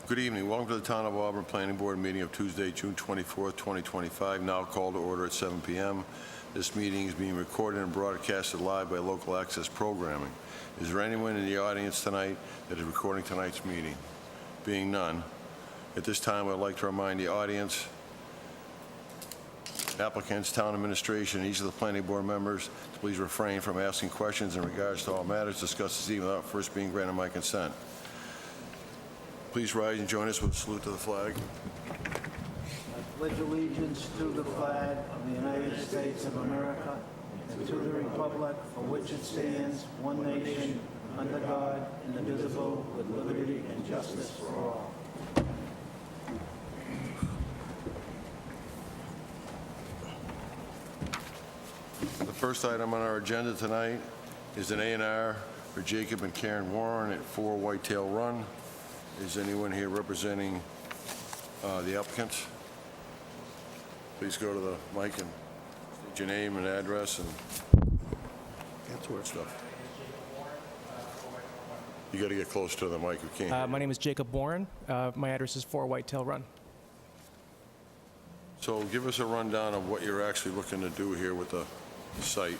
Good evening. Welcome to the Town of Auburn Planning Board meeting of Tuesday, June 24th, 2025. Now called to order at 7 p.m. This meeting is being recorded and broadcasted live by local access programming. Is there anyone in the audience tonight that is recording tonight's meeting? Being none, at this time I'd like to remind the audience, applicants, town administration, and each of the planning board members to please refrain from asking questions in regards to all matters discussed this evening without first being granted my consent. Please rise and join us with a salute to the flag. I pledge allegiance to the flag of the United States of America and to the republic for which it stands, one nation, under God, indivisible, with liberty and justice for all. The first item on our agenda tonight is an A&R for Jacob and Karen Warren at 4 Whitetail Run. Is anyone here representing the applicants? Please go to the mic and state your name and address and that sort of stuff. You got to get close to the mic. We can't. My name is Jacob Warren. My address is 4 Whitetail Run. So give us a rundown of what you're actually looking to do here with the site.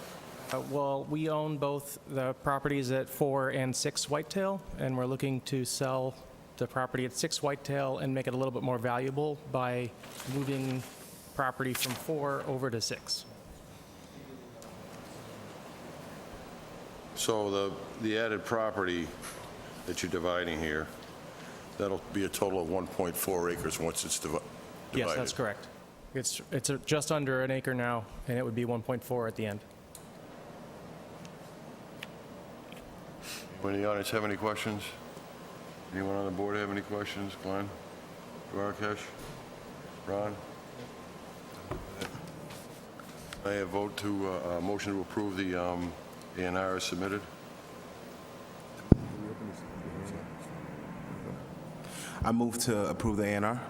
Well, we own both the properties at 4 and 6 Whitetail, and we're looking to sell the property at 6 Whitetail and make it a little bit more valuable by moving property from 4 over to 6. So the added property that you're dividing here, that'll be a total of 1.4 acres once it's divided. Yes, that's correct. It's just under an acre now, and it would be 1.4 at the end. Anyone in the audience have any questions? Anyone on the board have any questions? Glenn? Duarkesh? Ron? I have vote to, motion to approve the A&R as submitted. I move to approve the A&R. Do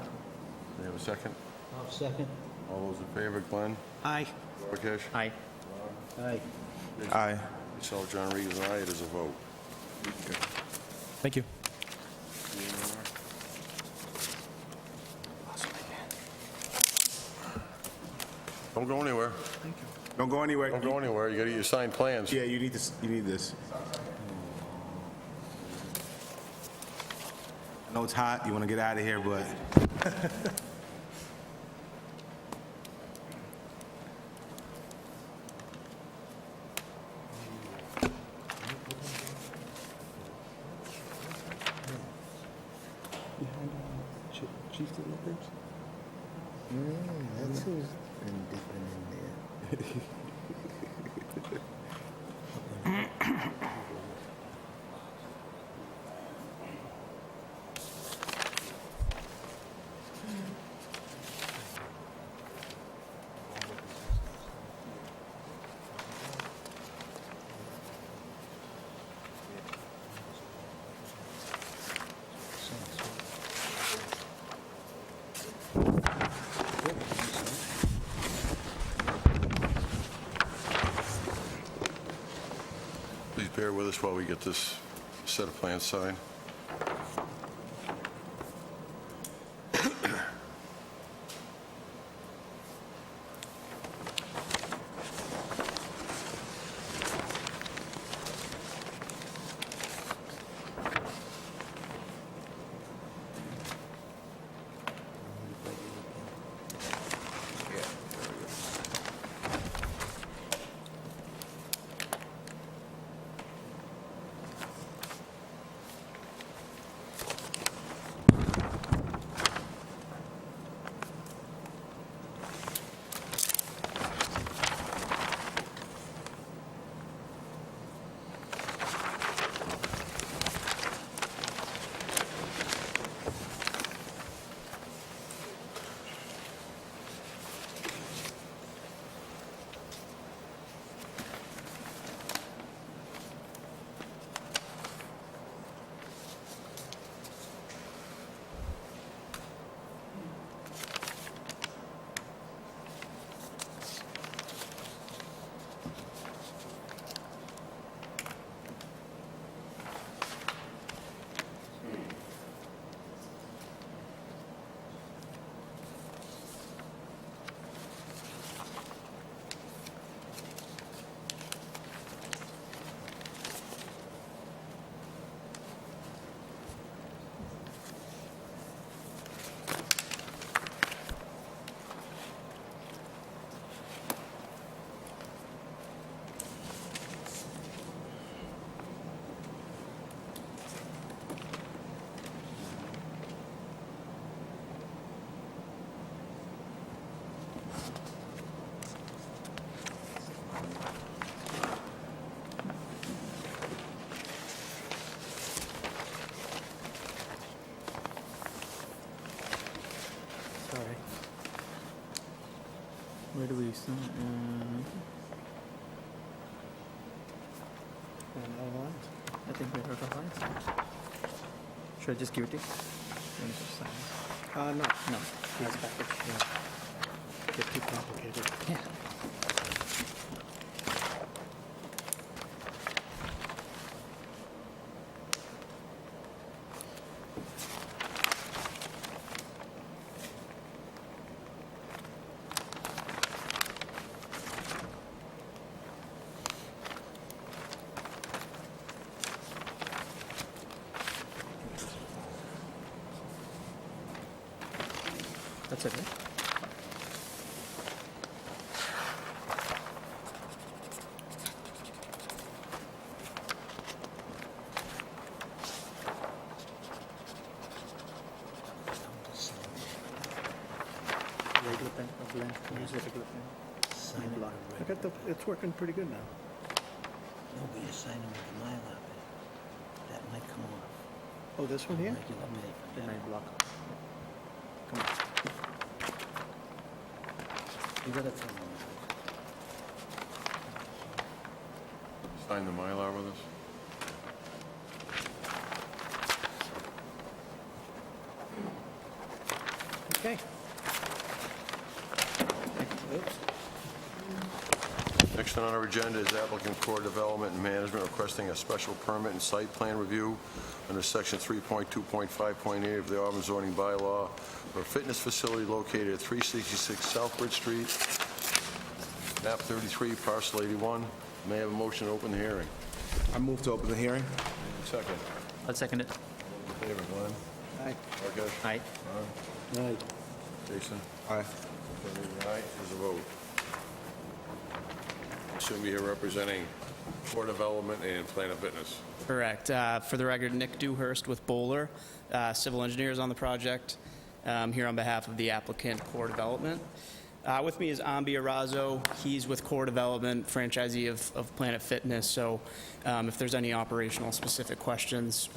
you have a second? I'll second. All those in favor, Glenn? Aye. Duarkesh? Aye. Aye. Aye. Myself, John Reed, is aye. It is a vote. Thank you. Don't go anywhere. Don't go anywhere. Don't go anywhere. You got to get your signed plans. Yeah, you need this. You need this. I know it's hot. You want to get out of here, but Chieftain Records? That's who's been dipping in there. Please bear with us while we get this set of plans signed. Where do we sign? I think we're out of lines. Should I just give it to you? Let me just sign this. No. Please package. Yeah. Get too complicated. Yeah. That's it, right? Regular pen or blank? Use a regular pen. Sign it. Block. I got the, it's working pretty good now. No, but you're signing with the Mylar pen. That might come off. Oh, this one here? Regular paper. Then I block. You gotta tell them. Sign the Mylar with us. Okay. Oops. Next on our agenda is applicant Core Development and Management requesting a special permit and site plan review under section 3.2.5.8 of the Auburn zoning bylaw for a fitness facility located at 366 Southbridge Street, map 33, parcel 81. May I have a motion to open the hearing? I move to open the hearing. Second. I'll second it. In favor, Glenn? Aye. Rakesh? Aye. Aye. Jason? Aye. Aye, there's a vote. Assume you're here representing Core Development and Planet Fitness. Correct. For the record, Nick Dewhurst with Bowler, civil engineers on the project, here on behalf of the applicant, Core Development. With me is Ambi Arazo. He's with Core Development, franchisee of Planet Fitness. So if there's any operational specific questions,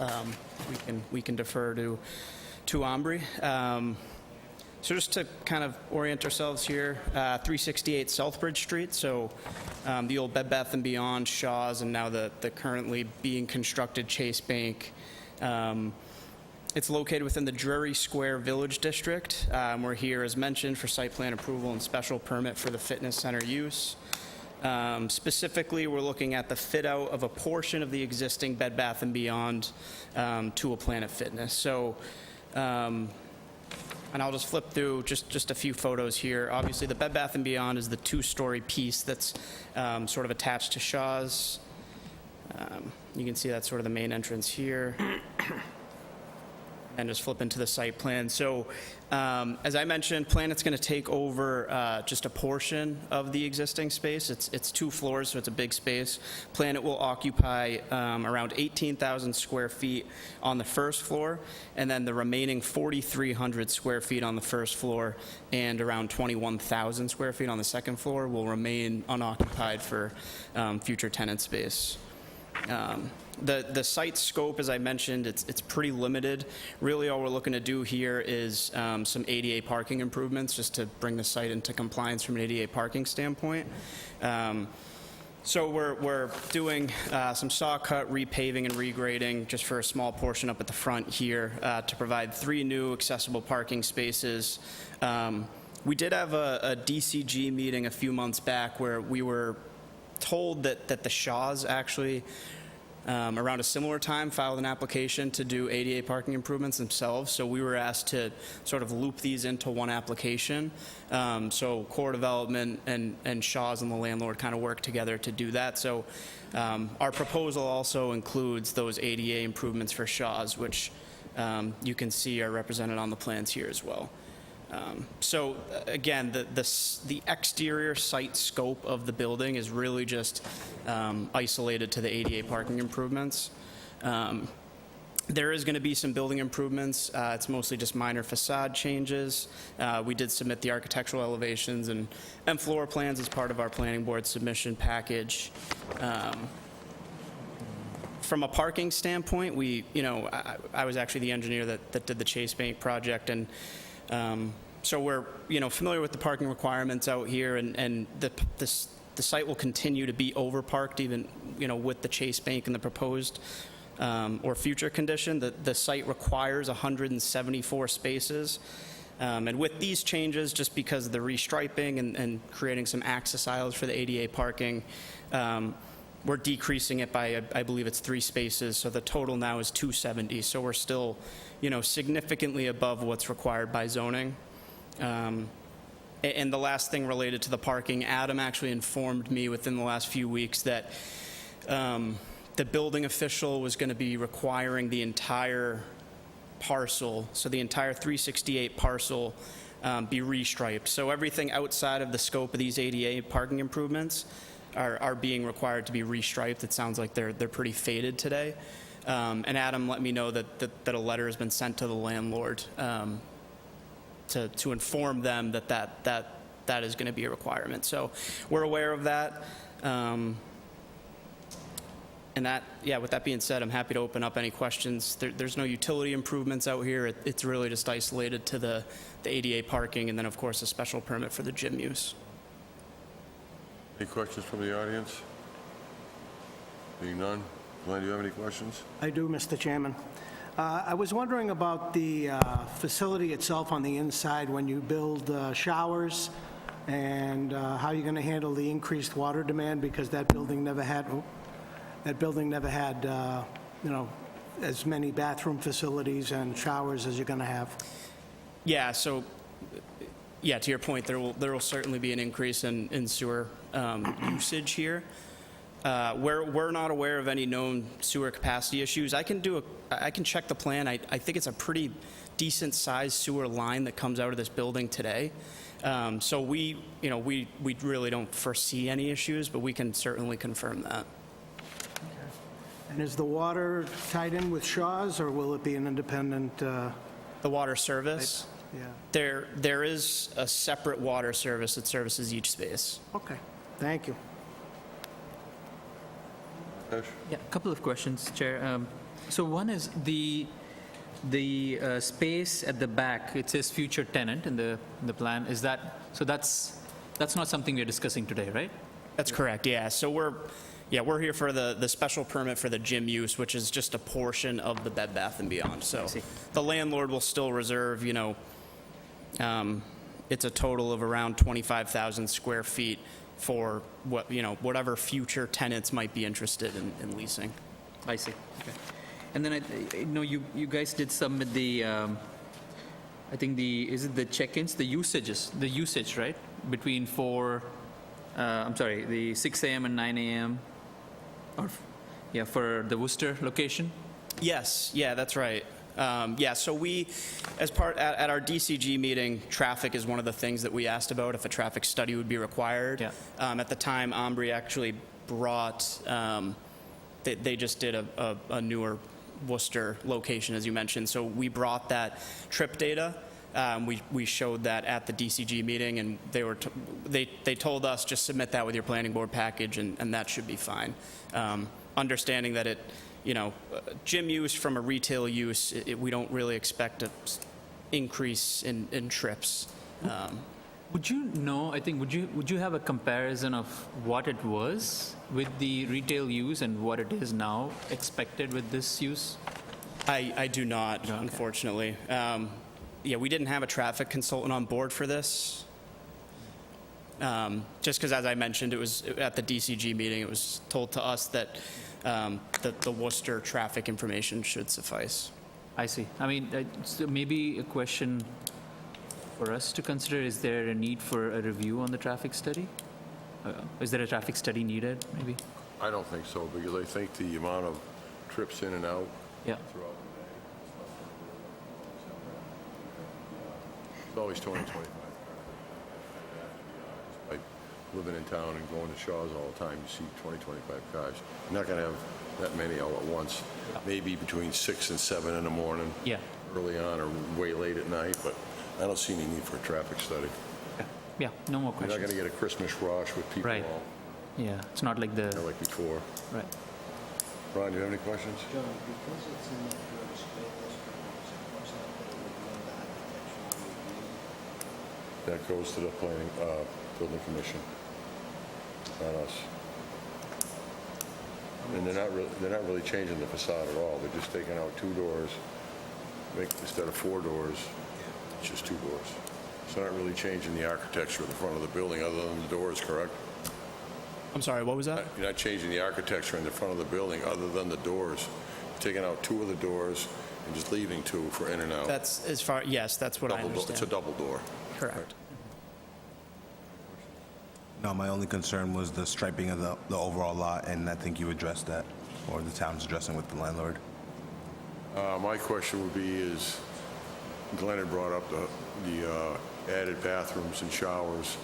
we can defer to Ambri. So just to kind of orient ourselves here, 368 Southbridge Street, so the old Bed Bath & Beyond, Shaw's, and now the currently being constructed Chase Bank. It's located within the Drury Square Village District. We're here, as mentioned, for site plan approval and special permit for the fitness center use. Specifically, we're looking at the fit-out of a portion of the existing Bed Bath & Beyond to a Planet Fitness. So, and I'll just flip through just a few photos here. Obviously, the Bed Bath & Beyond is the two-story piece that's sort of attached to Shaw's. You can see that's sort of the main entrance here. And just flip into the site plan. So, as I mentioned, Planet's going to take over just a portion of the existing space. It's 2 floors, so it's a big space. Planet will occupy around 18,000 square feet on the first floor, and then the remaining 4,300 square feet on the first floor and around 21,000 square feet on the second floor will remain unoccupied for future tenant space. The site scope, as I mentioned, it's pretty limited. Really, all we're looking to do here is some ADA parking improvements, just to bring the site into compliance from an ADA parking standpoint. So we're doing some saw cut, repaving, and regrading just for a small portion up at the front here to provide 3 new accessible parking spaces. We did have a DCG meeting a few months back where we were told that the Shaws actually, around a similar time, filed an application to do ADA parking improvements themselves. So we were asked to sort of loop these into one application. So Core Development and Shaw's and the landlord kind of work together to do that. So our proposal also includes those ADA improvements for Shaw's, which you can see are represented on the plans here as well. So again, the exterior site scope of the building is really just isolated to the ADA parking improvements. There is going to be some building improvements. It's mostly just minor facade changes. We did submit the architectural elevations and floor plans as part of our planning board submission package. From a parking standpoint, I was actually the engineer that did the Chase Bank project, and So we're, familiar with the parking requirements out here, and the site will continue to be overparked even, with the Chase Bank and the proposed or future condition. The site requires 174 spaces. And with these changes, just because of the restriping and creating some access aisles for the ADA parking, we're decreasing it by, I believe it's 3 spaces, so the total now is 270. So we're still, significantly above what's required by zoning. And the last thing related to the parking, Adam actually informed me within the last few weeks that the building official was going to be requiring the entire parcel, so the entire 368 parcel, be restriped. So everything outside of the scope of these ADA parking improvements are being required to be restriped. It sounds like they're pretty faded today. And Adam let me know that a letter has been sent to the landlord to inform them that is going to be a requirement. So we're aware of that. And with that being said, I'm happy to open up any questions. There's no utility improvements out here. It's really just isolated to the ADA parking, and then, of course, a special permit for the gym use. Any questions from the audience? Being none, Glenn, do you have any questions? I do, Mr. Chairman. I was wondering about the facility itself on the inside when you build showers and how you're going to handle the increased water demand, because that building never had, as many bathroom facilities and showers as you're going to have. Yeah, so, to your point, there will certainly be an increase in sewer usage here. We're not aware of any known sewer capacity issues. I can check the plan. I think it's a pretty decent sized sewer line that comes out of this building today. So we really don't foresee any issues, but we can certainly confirm that. And is the water tied in with Shaw's, or will it be an independent? The water service, Yeah. there is a separate water service that services each space. Okay, thank you. Ash? Yeah, a couple of questions, Chair. So one is the space at the back, it says future tenant in the plan. Is that, so that's not something we're discussing today, right? That's correct, yeah. So we're here for the special permit for the gym use, which is just a portion of the Bed Bath & Beyond. So see. the landlord will still reserve, it's a total of around 25,000 square feet for whatever future tenants might be interested in leasing. I see. Okay. And then I know you guys did submit the, I think is it the check-ins, the usage, right? Between the 6 a.m. and 9 a.m. For the Worcester location? Yes, yeah, that's right. So we, as part, at our DCG meeting, traffic is one of the things that we asked about, if a traffic study would be required. Yeah. At the time, Ombre actually brought, they just did a newer Worcester location, as you mentioned. So we brought that trip data. We showed that at the DCG meeting, and they told us just submit that with your planning board package, and that should be fine. Understanding that gym use from a retail use, we don't really expect an increase in trips. Would you have a comparison of what it was with the retail use and what it is now expected with this use? I do not, unfortunately. We didn't have a traffic consultant on board for this. Just because, as I mentioned, it was at the DCG meeting, it was told to us that the Worcester traffic information should suffice. I see. I mean, so maybe a question for us to consider, is there a need for a review on the traffic study? Is there a traffic study needed, maybe? I don't think so, because I think the amount of trips in and out Yeah. throughout the day, it's always 20, 25. Like living in town and going to Shaw's all the time, you see 20, 25 cars. You're not going to have that many all at once. Maybe between 6 and 7 in the morning. Yeah. Early on or way late at night, but I don't see any need for a traffic study. Yeah, no more You're not going questions. to get a Christmas rush with people Right. all Yeah, it's not like like before. right. Ron, do you have any questions? John, because it's in the first space, it's supposed to be under architectural review. That goes to the planning, building commission, not us. And they're not really changing the facade at all. They're just taking out 2 doors, instead of 4 doors, it's just 2 doors. So not really changing the architecture of the front of the building other than the doors, correct? I'm sorry, what was that? You're not changing the architecture in the front of the building other than the doors. You're taking out 2 of the doors and just leaving 2 for in and out. That's as far, yes, that's what I Double door- It's a understand. double door. Correct. No, my only concern was the striping of the overall lot, and I think you addressed that, or the town's addressing with the landlord. My question would be is, Glenn had brought up the added bathrooms and showers.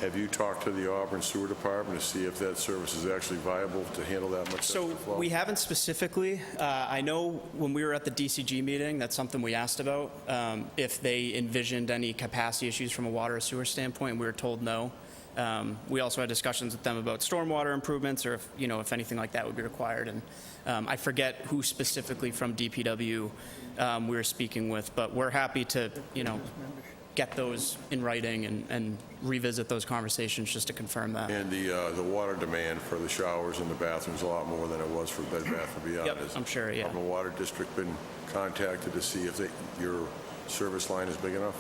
Have you talked to the Auburn Sewer Department to see if that service is actually viable to handle that much So extra flow? we haven't specifically. I know when we were at the DCG meeting, that's something we asked about, if they envisioned any capacity issues from a water or sewer standpoint, and we were told no. We also had discussions with them about stormwater improvements, or if anything like that would be required. And I forget who specifically from DPW we were speaking with, but we're happy to, get those in writing and revisit those conversations just to confirm that. And the water demand for the showers and the bathrooms a lot more than it was for Bed Bath & Beyond. Yep, Has I'm sure, yeah. the Water District been contacted to see if your service line is big enough?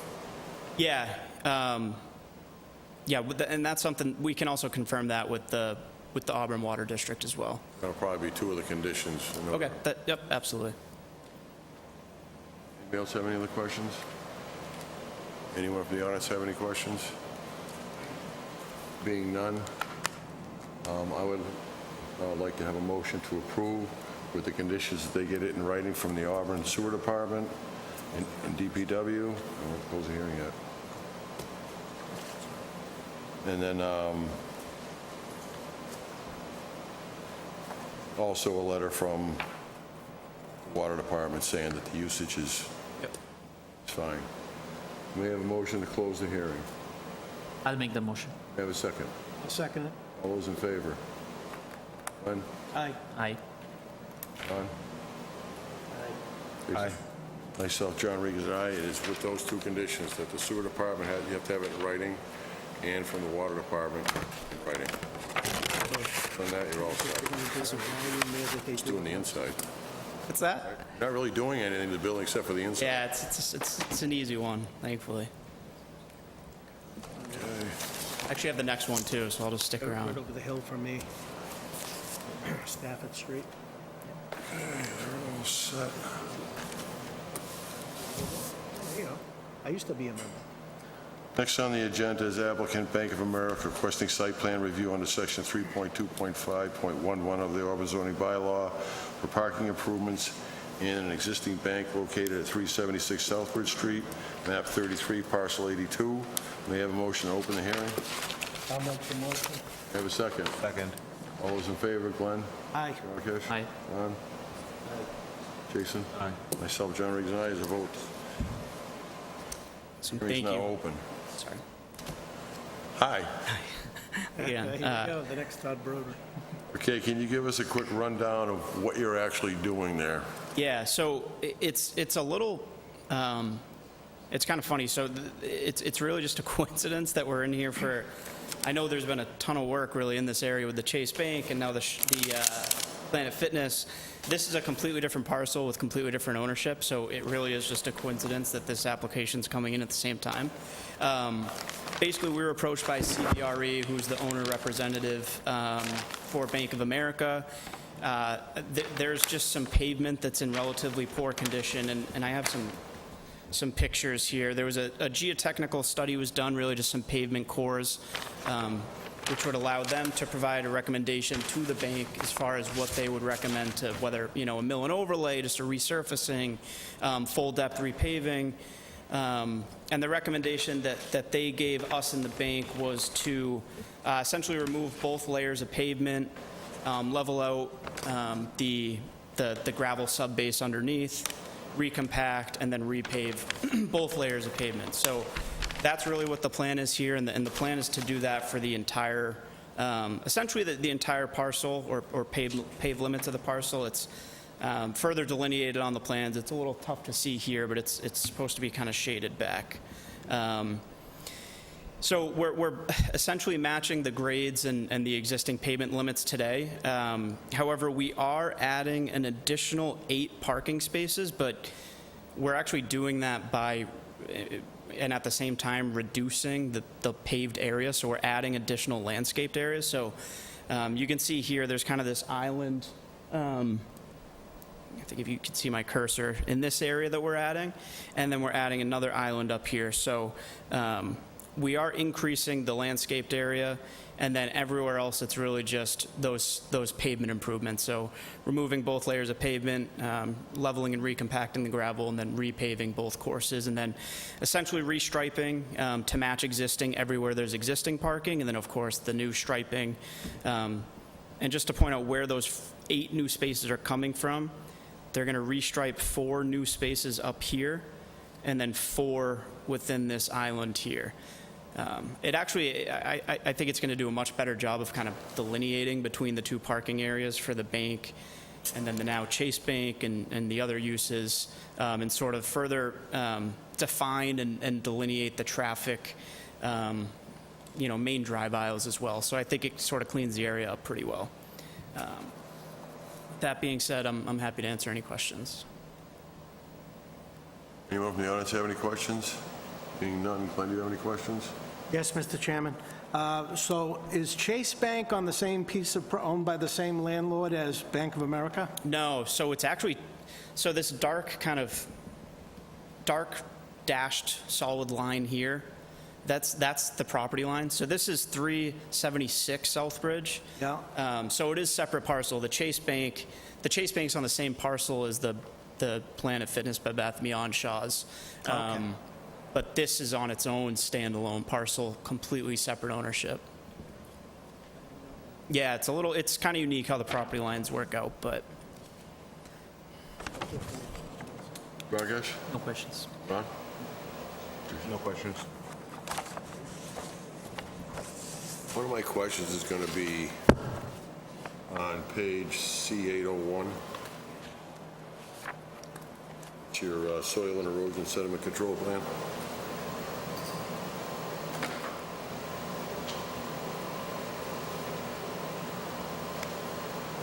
Yeah, and that's something, we can also confirm that with the Auburn Water District as well. That'll probably be 2 of the conditions. Okay, yep, absolutely. Anybody else have any other questions? Anyone from the audience have any questions? Being none, I would like to have a motion to approve with the conditions that they get it in writing from the Auburn Sewer Department and DPW. I won't close the hearing yet. And then also a letter from the Water Department saying that the usage is fine. May I have a motion to close the hearing? I'll make the motion. May I have a second? I'll second it. All those in favor? Glenn? Aye. Aye. John? Aye. Myself, John Regan, aye. It is with those 2 conditions, that the sewer department, you have to have it in writing, and from the water department in writing. On that, you're all set. Just doing the inside. What's that? Not really doing anything to the building except for the inside. Yeah, it's an easy one, thankfully. Actually, I have the next one too, so I'll just stick Right around. over the hill from me. Stafford Street. All set. There you go. I used to be a member. Next on the agenda is applicant Bank of America requesting site plan review under section 3.2.5.11 of the Auburn zoning bylaw for parking improvements in an existing bank located at 376 Southbridge Street, map 33, parcel 82. May I have a motion to open the hearing? I'll make the motion. May I have a second? Second. All those in favor, Glenn? Aye. Rakesh? Aye. Ron? Jason? Aye. Myself, John Regan, aye, is a vote. So Hearing's thank now you. open. Sorry. Hi. Yeah, Here we go, the next Todd Broder. Okay, can you give us a quick rundown of what you're actually doing there? Yeah, so it's a little, it's kind of funny. So it's really just a coincidence that we're in here for, I know there's been a ton of work really in this area with the Chase Bank and now the Planet Fitness. This is a completely different parcel with completely different ownership, so it really is just a coincidence that this application's coming in at the same time. Basically, we were approached by CBRE, who's the owner representative for Bank of America. There's just some pavement that's in relatively poor condition, and I have some pictures here. There was a geotechnical study was done, really just some pavement cores, which would allow them to provide a recommendation to the bank as far as what they would recommend to whether, a mill and overlay, just a resurfacing, full depth repaving. And the recommendation that they gave us in the bank was to essentially remove both layers of pavement, level out the gravel subbase underneath, recompact, and then repave both layers of pavement. So that's really what the plan is here, and the plan is to do that for the entire, essentially the entire parcel or paved limits of the parcel. It's further delineated on the plans. It's a little tough to see here, but it's supposed to be kind of shaded back. So we're essentially matching the grades and the existing pavement limits today. However, we are adding an additional 8 parking spaces, but we're actually doing that by, and at the same time, reducing the paved area. So we're adding additional landscaped areas. So you can see here, there's kind of this island. I think if you can see my cursor in this area that we're adding, and then we're adding another island up here. So we are increasing the landscaped area, and then everywhere else it's really just those pavement improvements. So removing both layers of pavement, leveling and recompacting the gravel, and then repaving both courses, and then essentially restriping to match existing everywhere there's existing parking, and then of course the new striping. And just to point out where those 8 new spaces are coming from, they're going to restripe 4 new spaces up here, and then 4 within this island here. It actually, I think it's going to do a much better job of kind of delineating between the 2 parking areas for the bank and then the now Chase Bank and the other uses, and sort of further define and delineate the traffic, main drive aisles as well. So I think it sort of cleans the area up pretty well. That being said, I'm happy to answer any questions. Anyone from the audience have any questions? Being none, Glenn, do you have any questions? Yes, Mr. Chairman. So is Chase Bank on the same piece of, owned by the same landlord as Bank of America? No, so it's actually, so this dark dashed solid line here, that's the property line. So this is 376 Southbridge. Yeah. So it is separate parcel. The Chase Bank's on the same parcel as the Planet Fitness Bed Bath & Beyond Shaw's. Okay. But this is on its own standalone parcel, completely separate ownership. Yeah, it's kind of unique how the property lines work out, but Rakesh? No questions. Ron? No questions. One of my questions is going to be on page C801. It's your soil and erosion sediment control plan.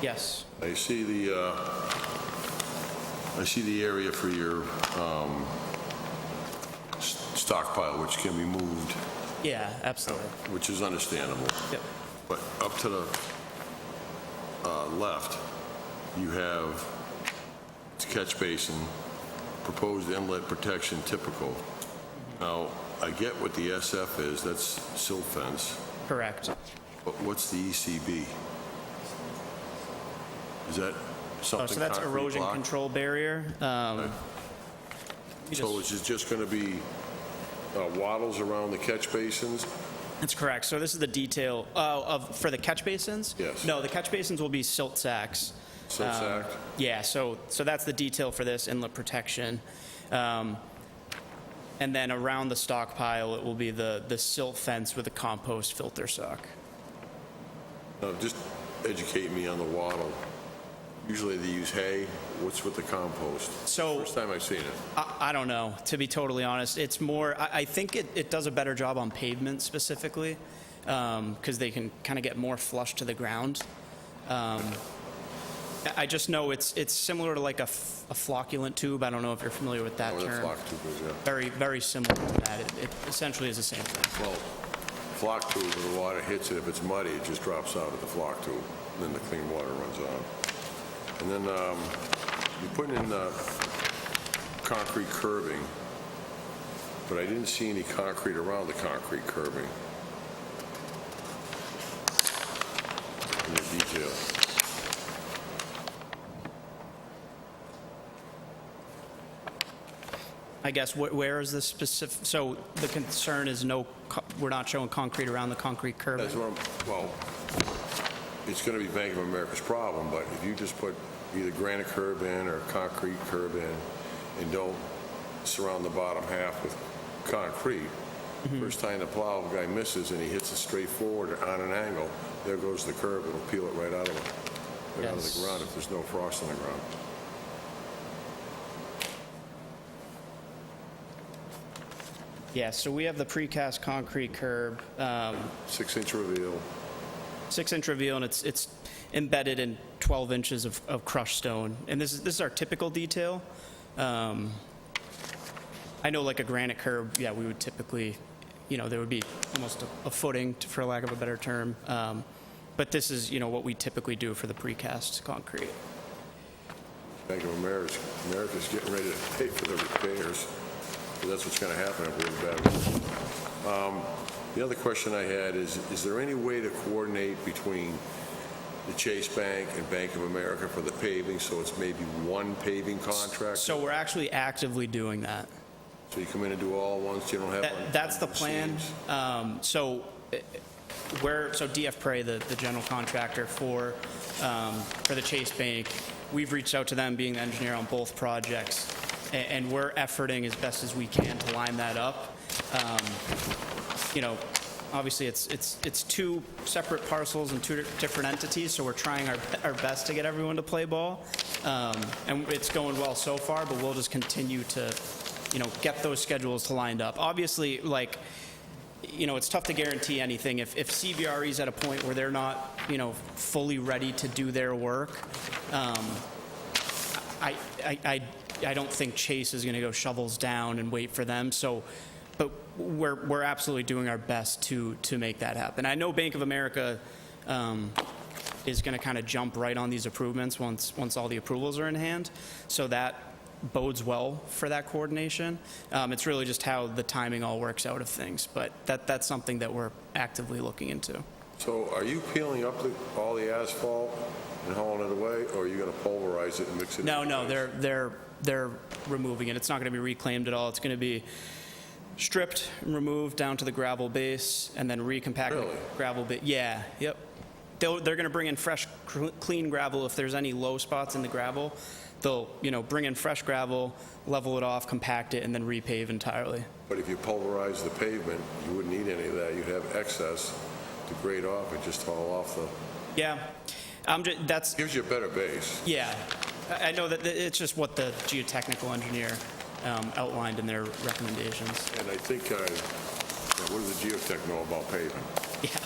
yes. I see the area for your stockpile, which can be moved, Yeah, absolutely. which is understandable. Yep. But up to the left, you have catch basin, proposed inlet protection typical. Now, I get what the SF is, that's silt fence, Correct. but what's the ECB? Is that something So that's concrete erosion block? control barrier. So is it just going to be wattles around the catch basins? That's correct. So this is the detail for the catch basins? Yes. No, the catch basins will be silt sacks. Silt sack? Yeah, so that's the detail for this inlet protection. And then around the stockpile, it will be the silt fence with a compost filter sock. Now, just educate me on the wattle. Usually they use hay. What's with the compost? So- First time I've seen it. I don't know, to be totally honest. It's more, I think it does a better job on pavement specifically, because they can kind of get more flush to the ground. I just know it's similar to like a flocculent tube. I don't know if you're familiar with that Oh, the term. flock tube is, yeah. Very, very similar to that. It essentially is the same thing. Well, flock tube, when the water hits it, if it's muddy, it just drops out of the flock tube, and then the clean water runs on. And then you're putting in concrete curbing, but I didn't see any concrete around the concrete curbing in the detail. I guess where is the specific, so the concern is we're not showing concrete around the concrete curbing? That's what well, it's going to be Bank of America's problem, but if you just put either granite curb in or concrete curb in and don't surround the bottom half with concrete, first time the plow guy misses and he hits it straight forward or on an angle, there goes the curb. It'll peel it right out of the Yes. ground if there's no frost on the ground. Yeah, so we have the precast concrete curb, 6-inch reveal. 6-inch reveal, and it's embedded in 12 inches of crushed stone. And this is our typical detail. I know like a granite curb, yeah, we would typically, there would be almost a footing, for lack of a better term. But this is, what we typically do for the precast concrete. Bank of America's getting ready to pay for the repairs. So that's what's going to happen if we're better. The other question I had is there any way to coordinate between the Chase Bank and Bank of America for the paving, so it's maybe one paving contract? So we're actually actively doing that. So you come in and do all at once, you don't have one? That's the plan. So DF Prey, the general contractor for the Chase Bank, we've reached out to them, being the engineer on both projects, and we're efforting as best as we can to line that up. Obviously it's two separate parcels and two different entities, so we're trying our best to get everyone to play ball, and it's going well so far. But we'll just continue to, get those schedules lined up. Obviously, it's tough to guarantee anything. If CBRE is at a point where they're not, fully ready to do their work, I don't think Chase is going to go shovels down and wait for them. So, but we're absolutely doing our best to make that happen. I know Bank of America is going to kind of jump right on these improvements once all the approvals are in hand. So that bodes well for that coordination. It's really just how the timing all works out of things, but that's something that we're actively looking into. So are you peeling up all the asphalt and hauling it away, or are you going to pulverize it and mix it? No, they're removing it. It's not going to be reclaimed at all. It's going to be stripped and removed down to the gravel base and then recompacted. Really? Gravel base. Yeah, yep. They're going to bring in fresh, clean gravel. If there's any low spots in the gravel, they'll, bring in fresh gravel, level it off, compact it, and then repave entirely. But if you pulverize the pavement, you wouldn't need any of that. You'd have excess to grade off and just haul off the... Yeah, that's... Gives you a better base. Yeah, I know that it's just what the geotechnical engineer outlined in their recommendations. And I think, what does the geotech know about paving? Yeah.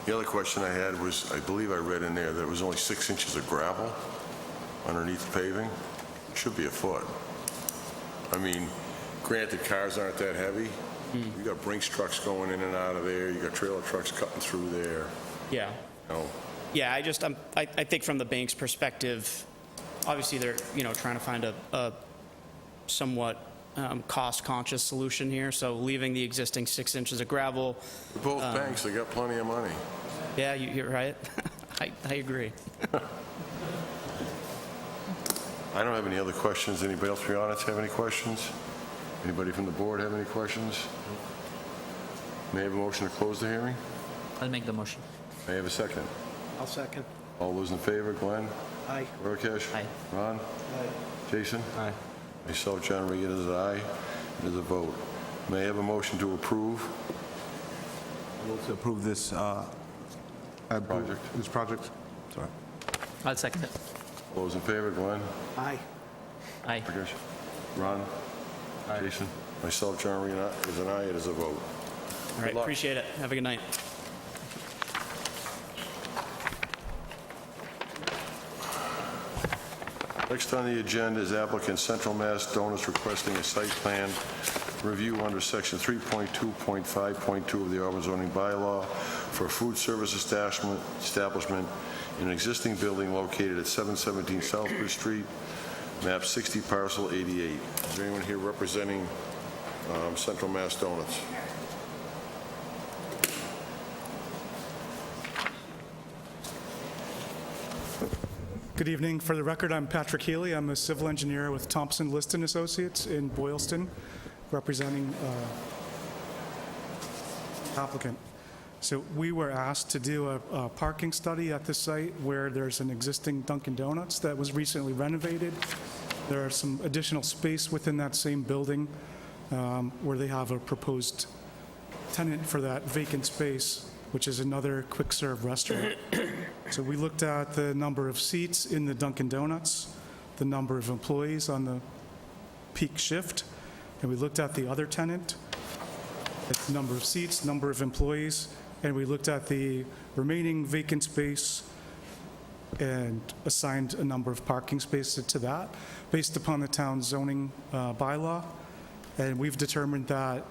The other question I had was, I believe I read in there that it was only 6 inches of gravel underneath the paving. It should be a foot. I mean, granted, cars aren't that heavy. You got Brinks trucks going in and out of there. You got trailer trucks cutting through there. Yeah. Yeah, I think from the bank's perspective, obviously they're, trying to find a somewhat cost-conscious solution here. So leaving the existing 6 inches of gravel. For both banks, they got plenty of money. Yeah, you're right. I agree. I don't have any other questions. Anybody else from the audience have any questions? Anybody from the board have any questions? May I have a motion to close the hearing? I'll make the motion. May I have a second? I'll second. All those in favor, Glenn? Aye. Rakesh? Aye. Ron? Jason? Aye. Myself, John Regan, is an aye. It is a vote. May I have a motion to approve? To approve this Project. This project? Sorry. I'll second it. All those in favor, Glenn? Aye. Aye. Rakesh? Ron? Jason? Myself, John Regan, is an aye. It is a vote. All right, luck. appreciate it. Have a good night. Next on the agenda is applicant Central Mass Donuts requesting a site plan review under section 3.2.5.2 of the Auburn zoning bylaw for a food service establishment in an existing building located at 717 Southbridge Street, map 60, parcel 88. Is there anyone here representing Central Mass Donuts? Good evening. For the record, I'm Patrick Healy. I'm a civil engineer with Thompson Liston Associates in Boylston, representing applicant. So we were asked to do a parking study at the site where there's an existing Dunkin' Donuts that was recently renovated. There are some additional space within that same building where they have a proposed tenant for that vacant space, which is another quick-serve restaurant. So we looked at the number of seats in the Dunkin' Donuts, the number of employees on the peak shift, and we looked at the other tenant, its number of seats, number of employees, and we looked at the remaining vacant space and assigned a number of parking spaces to that based upon the town's zoning bylaw. And we've determined that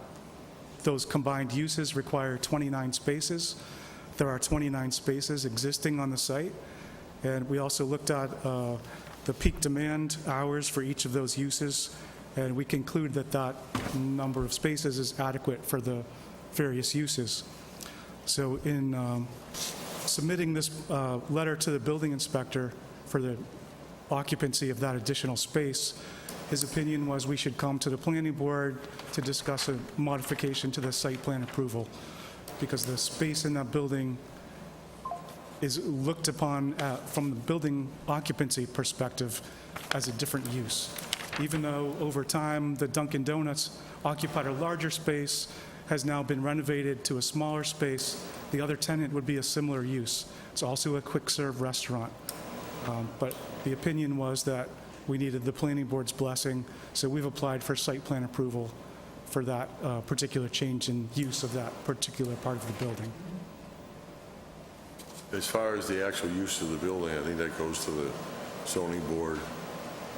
those combined uses require 29 spaces. There are 29 spaces existing on the site. And we also looked at the peak demand hours for each of those uses, and we conclude that that number of spaces is adequate for the various uses. So in submitting this letter to the building inspector for the occupancy of that additional space, his opinion was we should come to the planning board to discuss a modification to the site plan approval, because the space in that building is looked upon from the building occupancy perspective as a different use. Even though over time the Dunkin' Donuts occupied a larger space, has now been renovated to a smaller space, the other tenant would be a similar use. It's also a quick-serve restaurant. But the opinion was that we needed the planning board's blessing, so we've applied for site plan approval for that particular change in use of that particular part of the building. As far as the actual use of the building, I think that goes to the zoning board,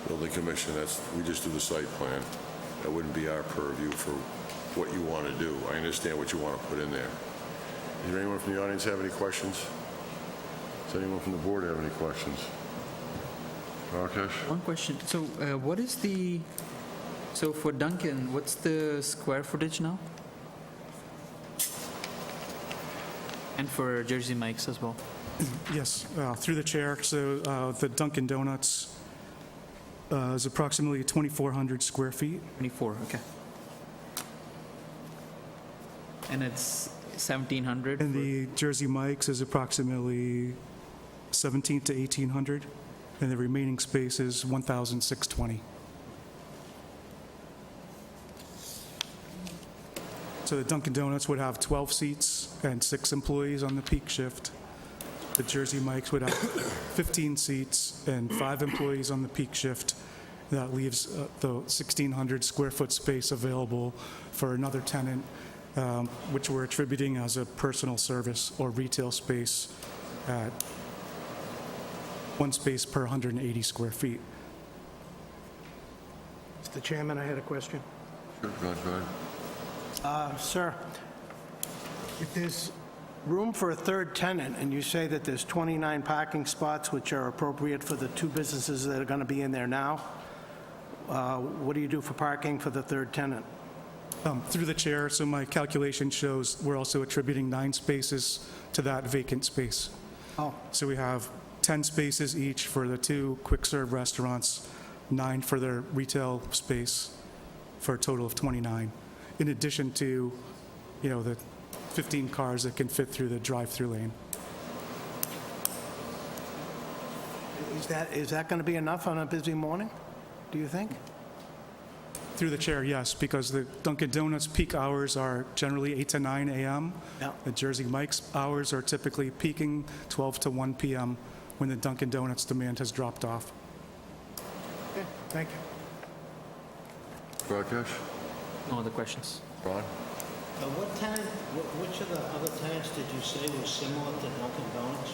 building commission. We just do the site plan. That wouldn't be our purview for what you want to do. I understand what you want to put in there. Does anyone from the audience have any questions? Does anyone from the board have any questions? Rakesh? One question. So what is so for Dunkin', what's the square footage now? And for Jersey Mike's as well. Yes, through the chair. So the Dunkin' Donuts is approximately 2,400 square feet. 24, okay. And it's 1,700? And the Jersey Mike's is approximately 1,700 to 1,800, and the remaining space is 1,620. So the Dunkin' Donuts would have 12 seats and 6 employees on the peak shift. The Jersey Mike's would have 15 seats and 5 employees on the peak shift. That leaves the 1,600 square foot space available for another tenant, which we're attributing as a personal service or retail space at 1 space per 180 square feet. Mr. Chairman, I had a question. Sure, go ahead. Sir, if there's room for a third tenant, and you say that there's 29 parking spots which are appropriate for the 2 businesses that are going to be in there now, what do you do for parking for the third tenant? Through the chair, so my calculation shows we're also attributing 9 spaces to that vacant space. Oh, So we have 10 spaces each for the 2 quick-serve restaurants, 9 for their retail space, for a total of 29, in addition to, the 15 cars that can fit through the drive-through lane. is that going to be enough on a busy morning, do you think? Through the chair, yes, because the Dunkin' Donuts peak hours are generally 8 to 9 a.m. Yeah. The Jersey Mike's hours are typically peaking 12 to 1 p.m. when the Dunkin' Donuts demand has dropped off. Okay, thank you. Rakesh? No other questions? Ron? Which of the other tenants did you say was similar to Dunkin' Donuts?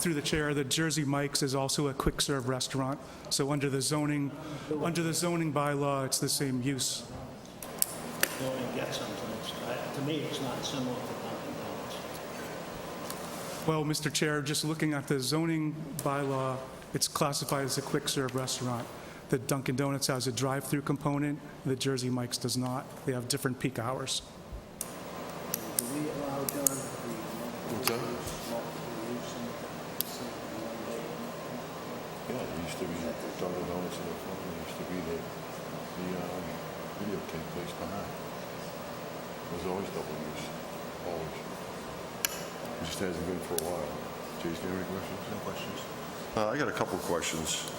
Through the chair, the Jersey Mike's is also a quick-serve restaurant, so under the zoning bylaw, it's the same use. You only get something, to me, it's not similar to Dunkin' Donuts. Well, Mr. Chair, just looking at the zoning bylaw, it's classified as a quick-serve restaurant. The Dunkin' Donuts has a drive-through component, the Jersey Mike's does not. They have different peak hours. Do we allow, John, What's that? Yeah, it used to be Dunkin' Donuts in the front, it used to be the videotape place behind. It was always double use, always. It just hasn't been for a while. Jason, you have any questions? No questions. I got a couple of questions.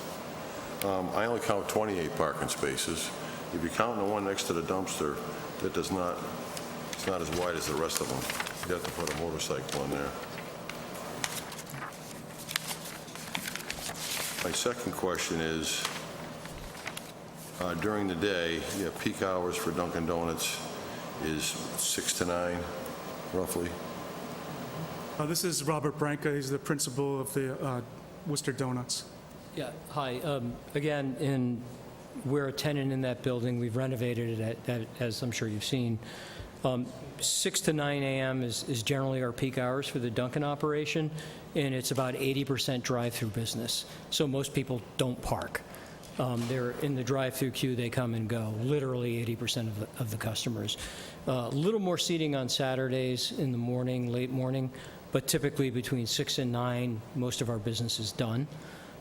I only count 28 parking spaces. If you count the one next to the dumpster, that does not, it's not as wide as the rest of them. You have to put a motorcycle in there. My second question is, During the day, peak hours for Dunkin' Donuts is 6 to 9, roughly. This is Robert Branca. He's the principal of the Worcester Donuts. Yeah, hi. Again, we're a tenant in that building. We've renovated it, as I'm sure you've seen. 6 to 9 a.m. is generally our peak hours for the Dunkin' operation, and it's about 80% drive-through business. So most people don't park. They're in the drive-through queue, they come and go, literally 80% of the customers. A little more seating on Saturdays in the morning, late morning, but typically between 6 and 9, most of our business is done.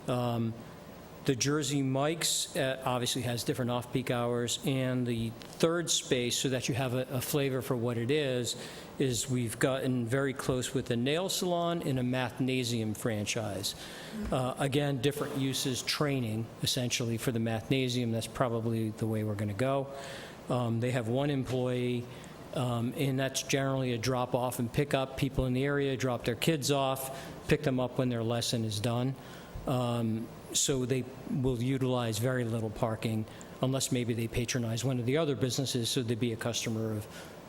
The Jersey Mike's obviously has different off-peak hours, and the third space, so that you have a flavor for what it is we've gotten very close with a nail salon and a mathnasium franchise. Again, different uses, training, essentially, for the mathnasium. That's probably the way we're going to go. They have one employee, and that's generally a drop-off and pick-up. People in the area drop their kids off, pick them up when their lesson is done. So they will utilize very little parking, unless maybe they patronize one of the other businesses, so they'd be a customer of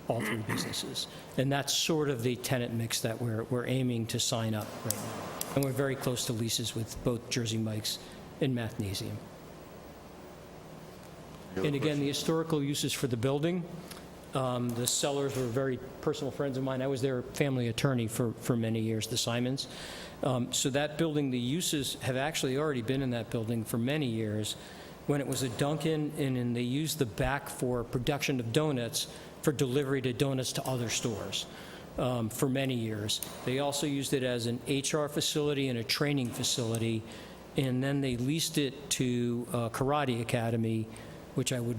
all three businesses. And that's sort of the tenant mix that we're aiming to sign up right now. And we're very close to leases with both Jersey Mike's and Mathnasium. And again, the historical uses for the building, the sellers were very personal friends of mine. I was their family attorney for many years, the Simons. So that building, the uses have actually already been in that building for many years. When it was a Dunkin', and they used the back for production of donuts for delivery to donuts to other stores for many years. They also used it as an HR facility and a training facility, and then they leased it to Karate Academy, which I would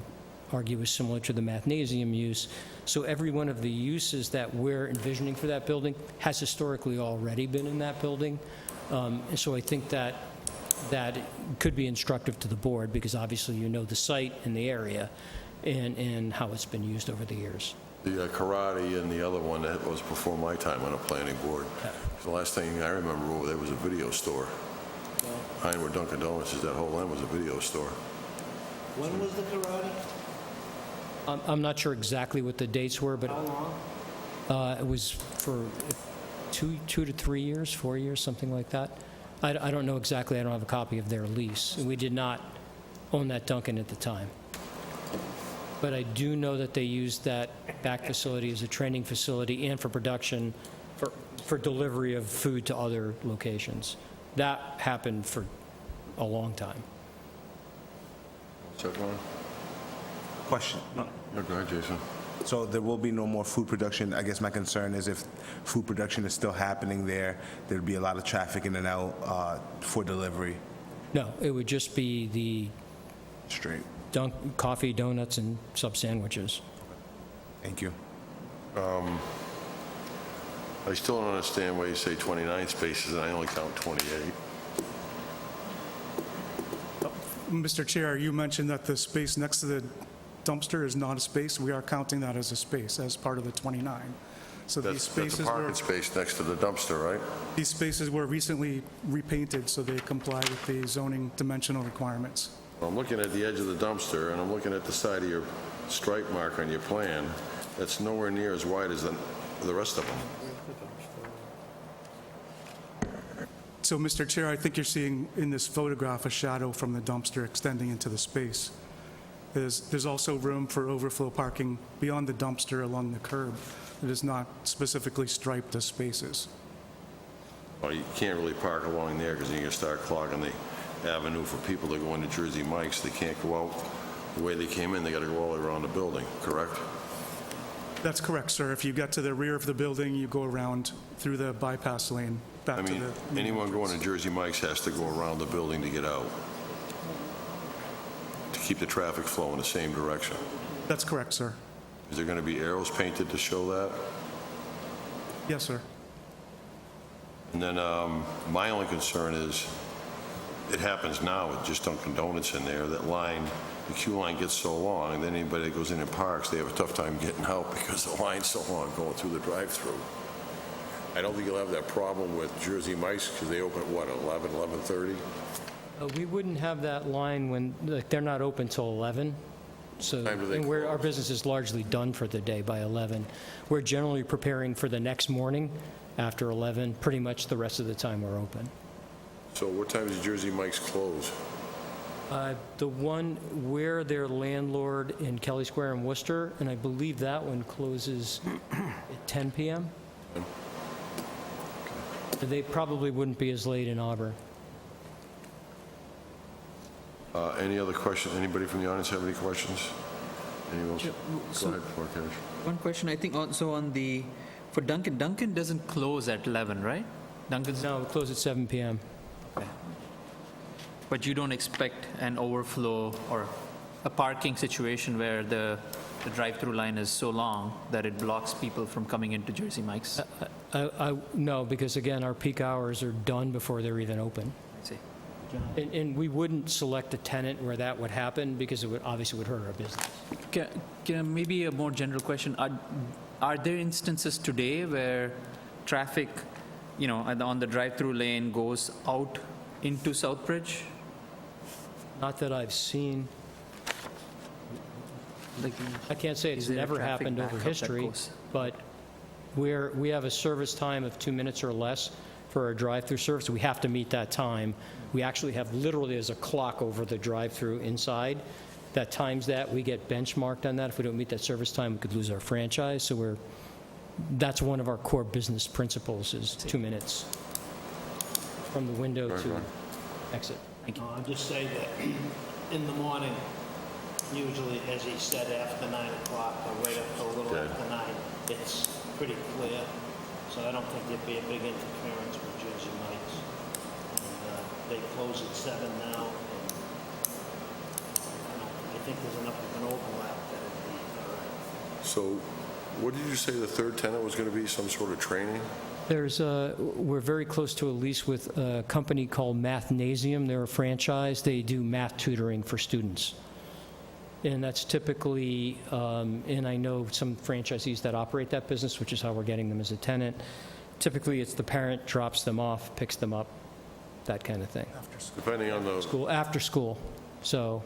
argue is similar to the Mathnasium use. So every one of the uses that we're envisioning for that building has historically already been in that building. And so I think that could be instructive to the board, because obviously you know the site and the area and how it's been used over the years. The karate and the other one, that was before my time on a planning board. The last thing I remember over there was a video store. Behind where Dunkin' Donuts is, that whole end was a video store. When was the karate? I'm not sure exactly what the dates were, but How long? it was for 2 to 3 years, 4 years, something like that. I don't know exactly. I don't have a copy of their lease. We did not own that Dunkin' at the time. But I do know that they used that back facility as a training facility and for production, for delivery of food to other locations. That happened for a long time. Check one. Question. Yeah, go ahead, Jason. So there will be no more food production. I guess my concern is if food production is still happening there, there'd be a lot of traffic in and out for delivery. No, it would just be the Straight. coffee, donuts, and sub sandwiches. Thank you. I still don't understand why you say 29 spaces and I only count 28. Mr. Chair, you mentioned that the space next to the dumpster is not a space. We are counting that as a space, as part of the 29. So these That's a spaces parking were, space next to the dumpster, right? these spaces were recently repainted so they comply with the zoning dimensional requirements. I'm looking at the edge of the dumpster, and I'm looking at the side of your stripe mark on your plan. That's nowhere near as wide as the rest of them. So, Mr. Chair, I think you're seeing in this photograph a shadow from the dumpster extending into the space. There's also room for overflow parking beyond the dumpster along the curb. It is not specifically striped as spaces. Well, you can't really park along there because you're going to start clogging the avenue for people that go into Jersey Mike's. They can't go out the way they came in. They got to go all the way around the building, correct? That's correct, sir. If you get to the rear of the building, you go around through the bypass lane back I to mean, the... anyone going to Jersey Mike's has to go around the building to get out, to keep the traffic flow in the same direction. That's correct, sir. Is there going to be arrows painted to show that? Yes, sir. And then my only concern is, it happens now with just Dunkin' Donuts in there, that line, the queue line gets so long, and then anybody that goes in and parks, they have a tough time getting out because the line's so long going through the drive-through. I don't think you'll have that problem with Jersey Mike's because they open at, what, 11, 11:30? We wouldn't have that line when, like, they're not open till 11, so, Time do they and our close? business is largely done for the day by 11. We're generally preparing for the next morning after 11, pretty much the rest of the time we're open. So what time does Jersey Mike's close? The one where their landlord in Kelly Square in Worcester, and I believe that one closes at 10 PM. They probably wouldn't be as late in Auburn. Any other question? Anybody from the audience have any questions? Anyone else? Sure. Go So- ahead, Rakesh. One question, I think, on the, for Dunkin' doesn't close at 11, right? Dunkin's, No, it closes at 7 PM. but you don't expect an overflow or a parking situation where the drive-through line is so long that it blocks people from coming into Jersey Mike's? No, because again, our peak hours are done before they're even open. I see. And we wouldn't select a tenant where that would happen because it would, obviously would hurt our business. Maybe a more general question. Are there instances today where traffic, on the drive-through lane goes out into Southbridge? Not that I've seen. Like, I can't say it's is there a never traffic happened over backup that history, goes- but we have a service time of 2 minutes or less for our drive-through service. We have to meet that time. We actually have literally there's a clock over the drive-through inside that times that. We get benchmarked on that. If we don't meet that service time, we could lose our franchise. So that's one of our core business principles is 2 minutes from the window Right, to right. exit. I'll just say that in the morning, usually, as he said, after 9 o'clock or right up to a little Okay. after 9, it's pretty clear. So I don't think there'd be a big interference with Jersey Mike's. And they close at 7 now. And I think there's enough of an overlap that it'd be all right. So what did you say the third tenant was going to be? Some sort of training? We're very close to a lease with a company called Mathnasium. They're a franchise. They do math tutoring for students. And that's typically, and I know some franchisees that operate that business, which is how we're getting them as a tenant. Typically, it's the parent drops them off, picks them up, that kind of thing. Depending on After school. So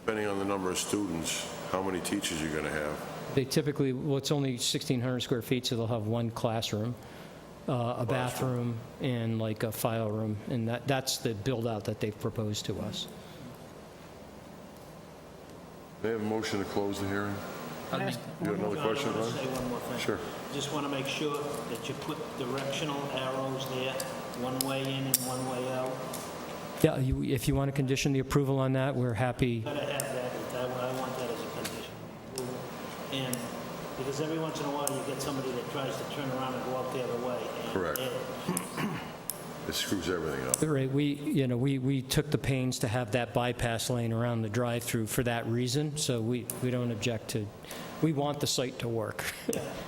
the number of students, how many teachers you're going to have? they typically, well, it's only 1,600 square feet, so they'll have one classroom, a bathroom, and like a file room. And that's the build-out that they've proposed to us. May I have a motion to close the hearing? Can I I'll ask You got one more- another question, I want Ron? to say one more thing. Sure. Just want to make sure that you put directional arrows there, one way in and one way out. Yeah, if you want to condition the approval on that, we're happy. Gotta have that, I want that as a condition. And, because every once in a while, you get somebody that tries to turn around and go out the other way. and Correct. It screws everything up. Right, we took the pains to have that bypass lane around the drive-through for that reason, so we don't object to, we want the site to work.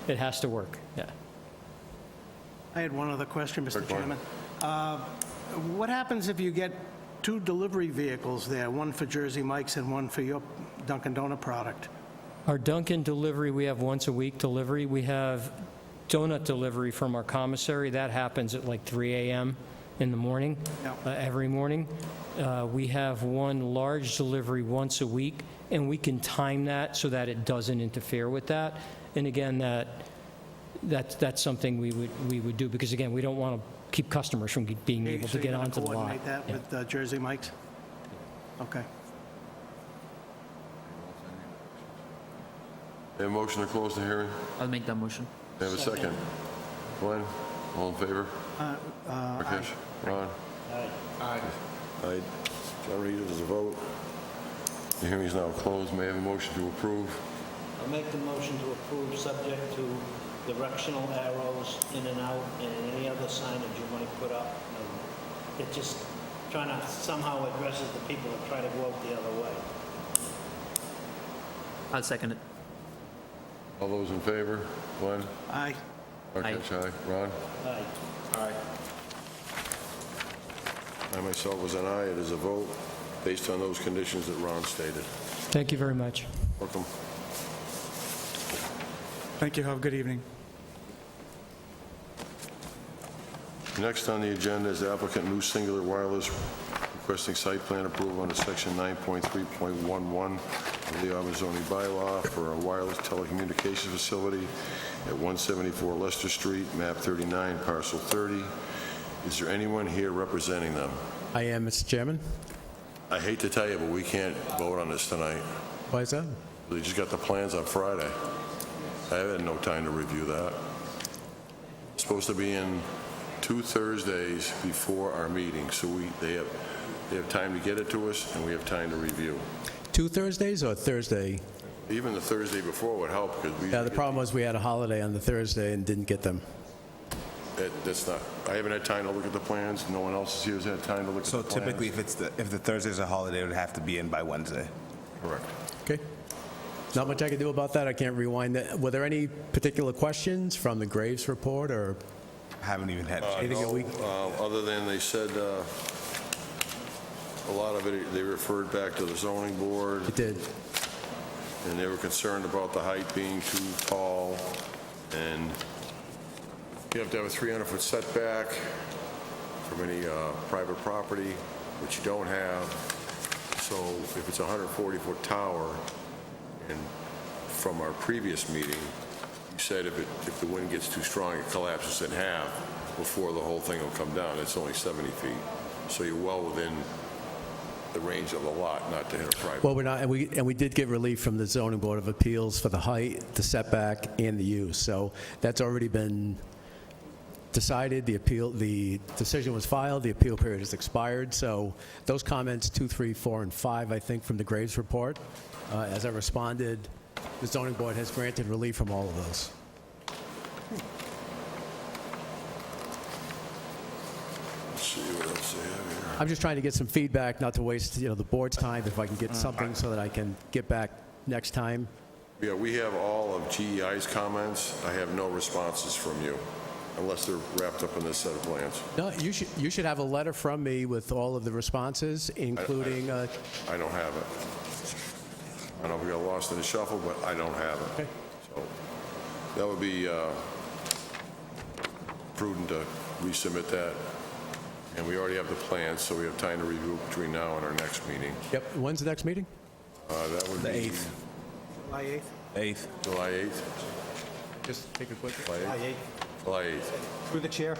It has to work, yeah. I had one other question, Mr. Rick Barton. Chairman. What happens if you get 2 delivery vehicles there, one for Jersey Mike's and one for your Dunkin' Donut product? Our Dunkin' delivery, we have once a week delivery. We have donut delivery from our commissary. That happens at like 3 a.m. in the morning, Yeah. every morning. We have one large delivery once a week, and we can time that so that it doesn't interfere with that. And again, that's something we would do, because again, we don't want to keep customers from being able to So you're get gonna onto the lot. coordinate that Yeah. with Jersey Mike's? Okay. May I have a motion to close the hearing? I'll make that motion. May I have a second? Glenn, all in favor? Rakesh? Ron? Aye. John Reed, does a vote? The hearing is now closed. May I have a motion to approve? I'll make the motion to approve, subject to directional arrows in and out, and any other signage you might put up. It just trying to somehow addresses the people that try to go out the other way. I'll second it. All those in favor? Glenn? Aye. Rakesh, aye. Ron? Aye. I myself was an aye. It is a vote based on those conditions that Ron stated. Thank you very much. Welcome. Thank you, have a good evening. Next on the agenda is applicant New Singular Wireless requesting site plan approval under section 9.3.11 of the Auburn zoning bylaw for a wireless telecommunications facility at 174 Leicester Street, map 39, parcel 30. Is there anyone here representing them? I am, Mr. Chairman. I hate to tell you, but we can't vote on this tonight. Why is that? They just got the plans on Friday. I had no time to review that. It's supposed to be in 2 Thursdays before our meeting, so they have time to get it to us, and we have time to review. 2 Thursdays or Thursday? Even the Thursday before would help, because we... Yeah, the problem was we had a holiday on the Thursday and didn't get them. That's not... I haven't had time to look at the plans. No one else here has had time to look at the So plans. typically, if the Thursday's a holiday, it would have to be in by Wednesday. Correct. Okay. Not much I can do about that. I can't rewind that. Were there any particular questions from the Graves report, or Haven't even had. anything that we... Other than they said a lot of it, they referred back to the zoning board, It did. and they were concerned about the height being too tall, and you have to have a 300-foot setback from any private property, which you don't have. So if it's a 140-foot tower, and from our previous meeting, you said if the wind gets too strong, it collapses in half before the whole thing will come down. It's only 70 feet. So you're well within the range of the lot, not to hit a private. Well, we're not, and we did get relief from the zoning board of appeals for the height, the setback, and the use. So that's already been decided. The decision was filed. The appeal period has expired. So those comments 2, 3, 4, and 5, I think, from the Graves report, as I responded, the zoning board has granted relief from all of those. Let's see what else they have here. I'm just trying to get some feedback, not to waste, the board's time, if I can get something so that I can get back next time. Yeah, we have all of GEI's comments. I have no responses from you, unless they're wrapped up in this set of plans. No, you should have a letter from me with all of the responses, including, I don't have it. I don't know if we got lost in the shuffle, but I don't have it. Okay. So that would be prudent to resubmit that. And we already have the plans, so we have time to review between now and our next meeting. yep, when's the next meeting? That would The be 8th. July 8th? 8th. July 8th. Just take a quick... July 8th. July 8th. Through the chair,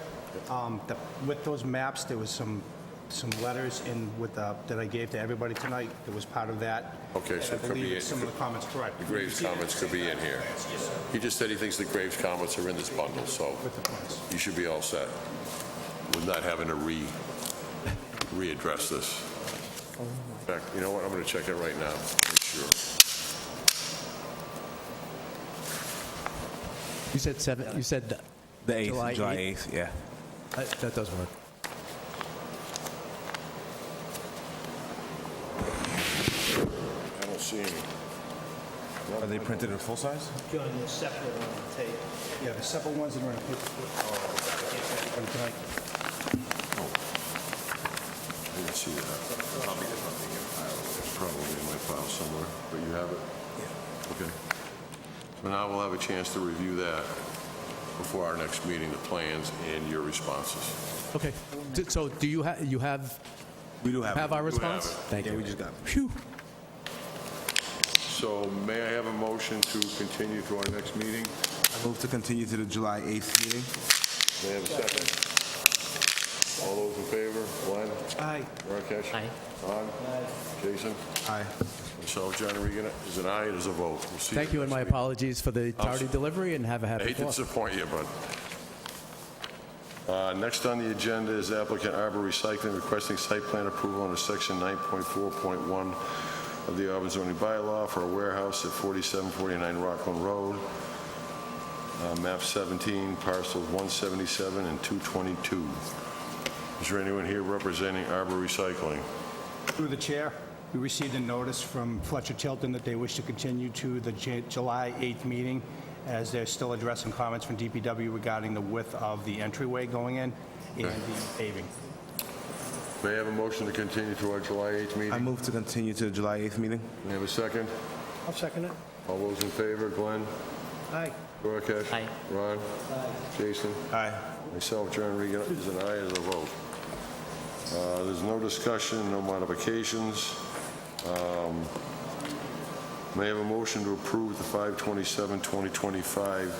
with those maps, there was some letters in with, that I gave to everybody tonight that was part of that. Okay, so I it could believe be it's some of the comments, correct. The Graves comments could be in here. He just said he thinks the Graves comments are in this bundle, so With the plans. you should be all set with not having to readdress this. In fact, you know what, I'm going to check it right now, make sure. You said 7, you said The 8th, July July 8th? 8th, yeah. that does work. I don't see any. Are they printed in full size? John, you're separate on the tape. Yeah, the separate ones that are in the paper. Tonight. I didn't see that. It's probably in my file somewhere, but you have it? Yeah. Okay. So now we'll have a chance to review that before our next meeting, the plans and your responses. Okay, so do you have We do have. our do have response? it. Thank you. Yeah, we just got it. Phew. So may I have a motion to continue to our next meeting? I move to continue to the July 8th meeting. May I have a second? All those in favor? Glenn? Aye. Rakesh? Aye. Ron? Jason? Aye. Myself, John Regan, is an aye, it is a vote. We'll see you Thank you, and next my meeting. apologies for the tardy delivery, and have a I happy hate to 4th. disappoint you, but... Next on the agenda is applicant Arbor Recycling requesting site plan approval under section 9.4.1 of the Auburn zoning bylaw for a warehouse at 4749 Rockland Road, map 17, parcels 177 and 222. Is there anyone here representing Arbor Recycling? Through the chair, we received a notice from Fletcher Tilton that they wish to continue to the July 8th meeting, as they're still addressing comments from DPW regarding the width of the entryway going in and the paving. May I have a motion to continue to our July 8th meeting? I move to continue to the July 8th meeting. May I have a second? I'll second it. All those in favor, Glenn? Aye. Rakesh? Aye. Ron? Jason? Aye. Myself, John Regan, is an aye, is a vote. There's no discussion, no modifications. May I have a motion to approve the 5/27/2025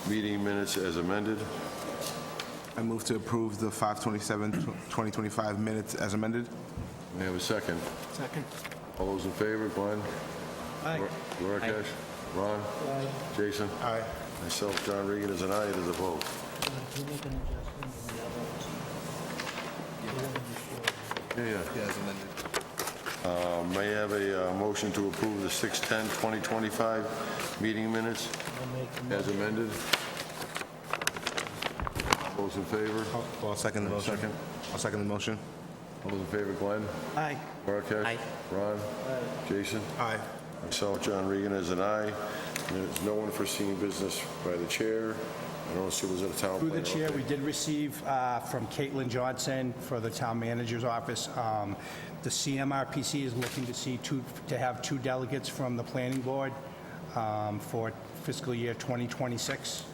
meeting minutes as amended? I move to approve the 5/27/2025 minutes as amended. May I have a second? Second. All those in favor, Glenn? Aye. Duarkesh? Ron? Jason? Aye. Myself, John Regan, is an aye, it is a vote. Yeah. As amended. May I have a motion to approve the 6/10/2025 meeting minutes as amended? Those in favor? I'll second the motion. Second. I'll second the motion. All those in favor, Glenn? Aye. Duarkesh? Aye. Ron? Jason? Aye. Myself, John Regan, is an aye. There's no unforeseen business by the chair. I don't see was at a town Through the planner chair, update. we did receive from Caitlin Johnson for the town manager's office. The CMRPC is looking to have 2 delegates from the planning board for fiscal year 2026.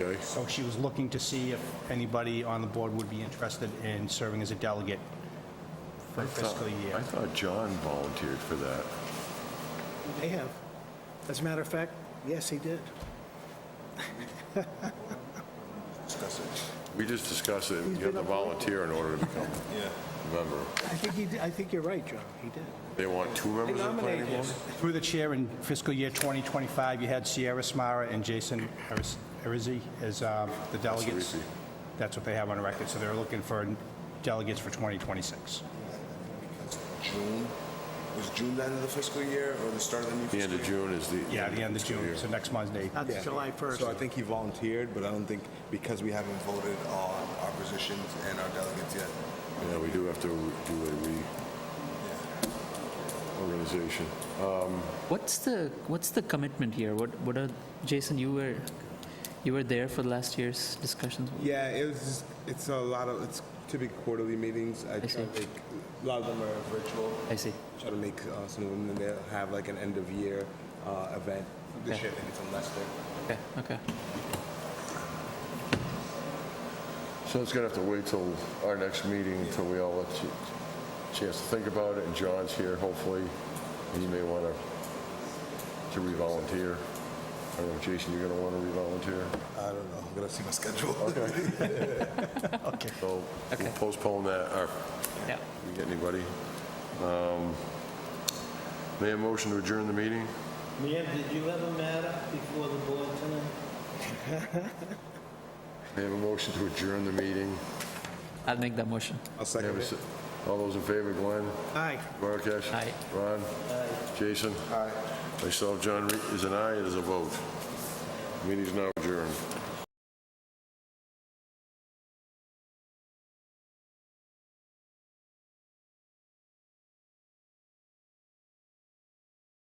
Okay. So she was looking to see if anybody on the board would be interested in serving as a delegate for fiscal year. I thought John volunteered for that. They have. As a matter of fact, yes, he did. We just discussed it. You have to volunteer in order to become a member. I think you're right, John, he did. They want 2 members of the planning board? Through the chair, in fiscal year 2025, you had Sierra Smara and Jason Arizzi as the delegates. Arizzi. That's what they have on record, so they're looking for delegates for 2026. June? Was June the end of the fiscal year or the start of the new The fiscal end of June is the... Yeah, the end of fiscal June, year. so next Monday. That's July 1st. So I think he volunteered, but I don't think, because we haven't voted on our positions and our delegates yet. Yeah, we do have to do a reorganization. What's the commitment here? What are, Jason, you were there for last year's discussions? Yeah, it's to be quarterly meetings. I try see. to make, a lot of them are virtual. I see. Try to make some of them, they'll have like an end of year event. This Okay. year, I think it's in Leicester. Okay. So it's going to have to wait till our next meeting until we all let you chance to think about it, and John's here, hopefully. He may want to re-volunteer. I don't know, Jason, you're going to want to re-volunteer? I don't know, I'm gonna see my schedule. Okay. So we'll postpone that, or Yeah. we get anybody? May I have a motion to adjourn the meeting? Ma'am, did you have a matter before the board tonight? May I have a motion to adjourn the meeting? I'll make that motion. I'll second it. All those in favor, Glenn? Aye. Duarkesh? Aye. Ron? Jason? Aye. Myself, John, is an aye, it is a vote. Meeting is now adjourned.